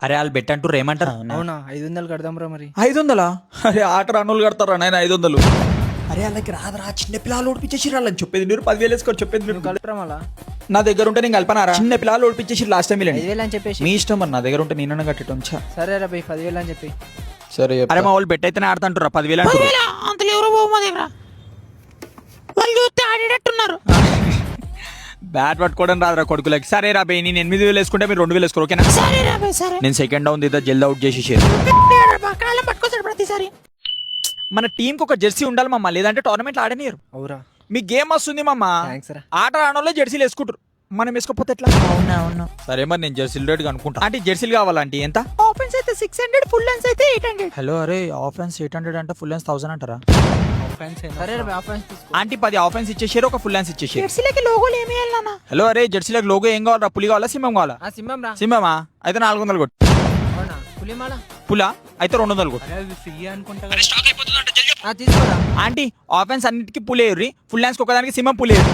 అరే వాళ్ళు బెట్ అంటారు ఏమంటారు? అవునా 500 కడదాం రా మరి. 500? అరే ఆట రానులు కడతారా నాయన 500? అరే వాళ్ళకి రాదురా, చిన్న పిల్లలు ఓడిపించేసి వాళ్ళని చెప్పేది మీరు 10,000 వేసుకోరు చెప్పేది మీరు. కలపరా మళ్ళా నా దగ్గర ఉంటే నేను కల్పనారా? చిన్న పిల్లలు ఓడిపించేసి లాస్ట్ టైం 5,000 అని చెప్పేసి. మీ ఇష్టం మరి, నా దగ్గర ఉంటే నేను కట్టడం. సరే రా బై 10,000 అని చెప్పి. సరే అరే మా వాళ్ళు బెట్ అయితేనే ఆడుతుంటారా 10,000 అంతలో ఎవరో బాబు మా దగ్గర వాళ్ళు చూస్తే ఆడేటట్టున్నారు. బ్యాట్ పట్టుకోవడం రాదురా కొడుకులకి. సరే రా బై, నేను 8,000 వేసుకుంటే మీరు 2,000 వేసుకోరు ఓకేనా? సరే రా బై సరే. నేను సెకండ్ డౌన్ దిద్దా జల్ది అవుట్ చేసి పక్కన పట్టుకొస్తాడు ప్రతిసారి. మన టీం కి ఒక జెర్సీ ఉండాలి మమ్మ, లేదంటే టోర్నమెంట్ ఆడనియరు. అవురా మీ గేమ్ వస్తుంది మమ్మ. థ్యాంక్స్ రా. ఆట రానోళ్ళే జెర్సీలు వేసుకుంటారు, మనం వేసుకోపోతే ఎట్లా? అవును సరే మరి నేను జెర్సీలు రేట్ అనుకుంటా. అంటే జెర్సీలు కావాలంటే ఎంత? ఆఫెన్స్ అయితే 600, ఫుల్ లెన్స్ అయితే 800. హలో అరే ఆఫెన్స్ 800 అంటే ఫుల్ లెన్స్ 1000 అంటారా? సరే రా బై ఆఫెన్స్ తీసుకో. ఆంటీ 10 ఆఫెన్స్ ఇచ్చేసారు, ఒక ఫుల్ లెన్స్ ఇచ్చేసారు. జెర్సీలకి లోగోలు ఏమి వేయాలన్నా? హలో అరే జెర్సీలకు లోగో ఏం కావాలా? పులి కావాలా సింహం కావాలా? ఆ సింహం రా. సింహమా? అయితే 400 కొట్టు. అవునా పులిమాల. పులా అయితే 200 కొట్టు. ఫ్రీ అనుకుంటా కదా. తీసుకోరా. ఆంటీ ఆఫెన్స్ అన్నిటికీ పులేరు, ఫుల్ లెన్స్ ఒకదానికి సింహం పులేరు.